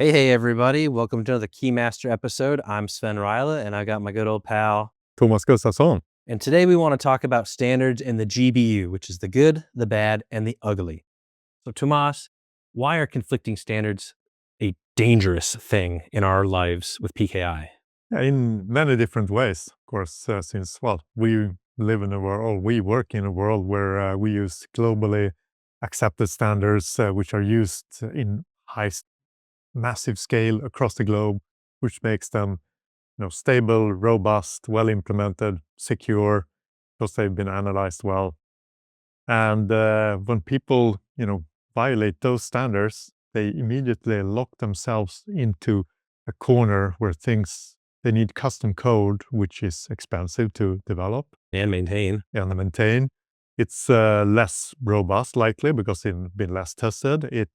Hey, everybody. Welcome to another Keymaster episode. I'm Sven Rajala, and I got my good old pal. Tomas Gustavsson. And today we want to talk about standards in the GBU, which is the good, the bad, and the ugly. So, Tomas, why are conflicting standards a dangerous thing in our lives with PKI? In many different ways, of course, since, we live in a world, we work in a world where we use globally accepted standards, which are used in massive scale across the globe, which makes them stable, robust, well implemented, secure, because they've been analyzed well. And when people, violate those standards, they immediately lock themselves into a corner where they need custom code, which is expensive to develop And maintain. and maintain. It's less robust, likely, because it's been less tested. It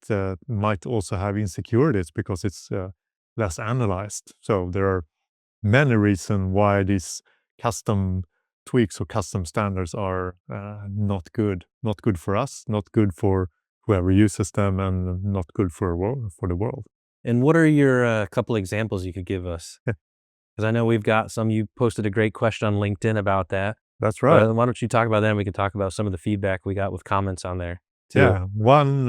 might also have insecurities because it's less analyzed. So there are many reasons why these custom tweaks or custom standards are not good. Not good for us, not good for whoever uses them, and not good for the world. And what are your couple examples you could give us? Because I know we've got some. You posted a great question on LinkedIn about that. That's right. But why don't you talk about that, and we can talk about some of the feedback we got with comments on there, too. Yeah, one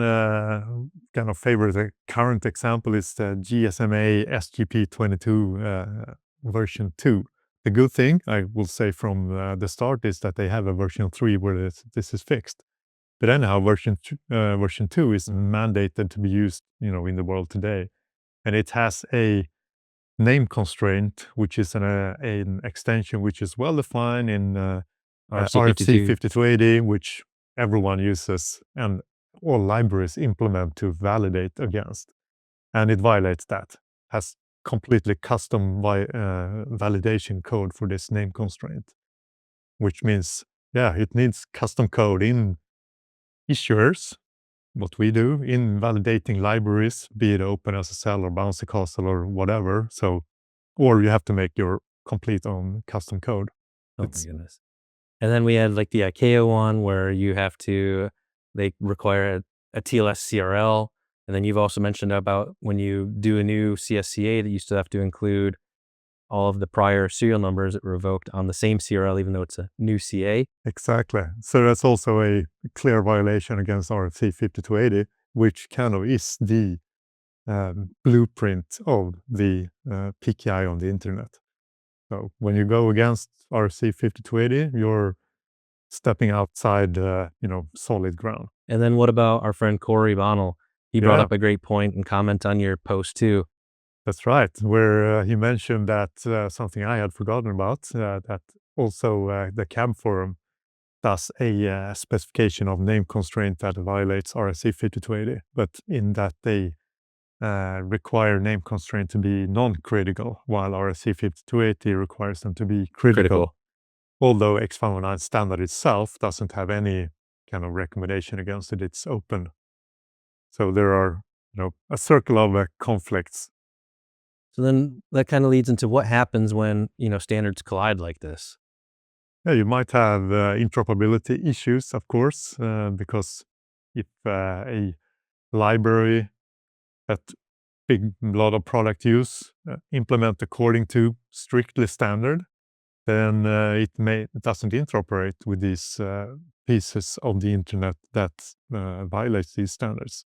kind of favorite current example is the GSMA SGP22 version 2. The good thing, I will say from the start, is that they have a version 3 where this is fixed. But anyhow, version 2 is mandated to be used, in the world today. And it has a name constraint, which is an extension which is well defined in RFC 5280, which everyone uses and all libraries implement to validate against. And it violates that, has completely custom validation code for this name constraint, which means, it needs custom code in issuers, what we do, in validating libraries, be it OpenSSL or Bouncy Castle or whatever. So, or you have to make your complete own custom code. Oh my goodness. And then we had like the ICAO one where they require a TLS CRL. And then you've also mentioned about when you do a new CSCA that you still have to include all of the prior serial numbers that were revoked on the same CRL, even though it's a new CA. Exactly. So that's also a clear violation against RFC 5280, which kind of is the blueprint of the PKI on the internet. So when you go against RFC 5280, you're stepping outside, solid ground. And then what about our friend Corey Bonnell? He brought up a great point and comment on your post too. That's right, where he mentioned that something I had forgotten about, that also the CAB forum does a specification of name constraint that violates RFC 5280, but in that they require name constraint to be non-critical, while RFC 5280 requires them to be critical. Although X509 standard itself doesn't have any kind of recommendation against it, it's open. So there are, a circle of conflicts. So then that kind of leads into what happens when, standards collide like this. Yeah, you might have interoperability issues, of course, because if a library that big lot of product use implement according to strictly standard, then it doesn't interoperate with these pieces of the internet that violates these standards.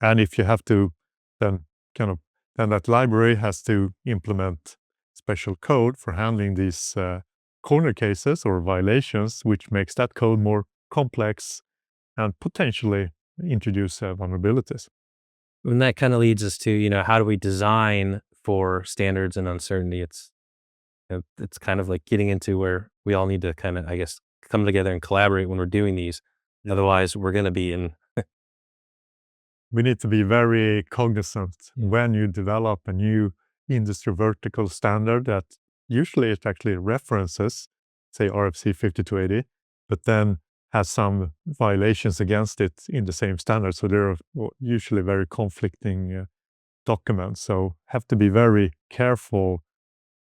And if you have to, then that library has to implement special code for handling these corner cases or violations, which makes that code more complex and potentially introduce vulnerabilities. And that kind of leads us to, how do we design for standards and uncertainty? It's kind of like getting into where we all need to kind of, I guess, come together and collaborate when we're doing these. Otherwise, we're going to be in. We need to be very cognizant when you develop a new industry vertical standard that usually it actually references, say, RFC 5280, but then has some violations against it in the same standard. So there are usually very conflicting documents. So have to be very careful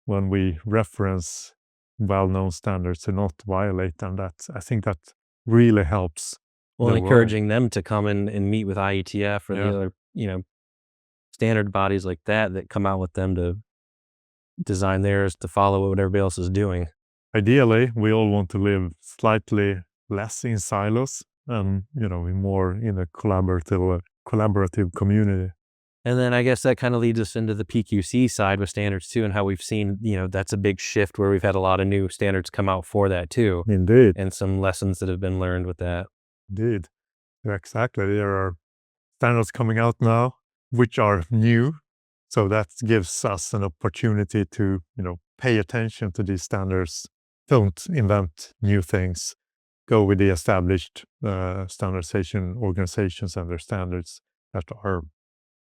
when we reference well-known standards to not violate them. I think that really helps. Well, encouraging them to come in and meet with IETF or the other, standard bodies like that come out with them to design theirs to follow what everybody else is doing. Ideally, we all want to live slightly less in silos and, more in a collaborative community. And then I guess that kind of leads us into the PQC side with standards too, and how we've seen, that's a big shift where we've had a lot of new standards come out for that too. Indeed. And some lessons that have been learned with that. Indeed. Exactly. There are standards coming out now, which are new. So that gives us an opportunity to, pay attention to these standards. Don't invent new things. Go with the established standardization organizations and their standards that are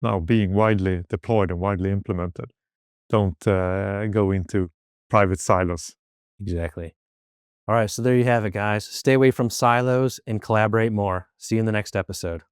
now being widely deployed and widely implemented. Don't go into private silos. Exactly. All right. So there you have it, guys. Stay away from silos and collaborate more. See you in the next episode.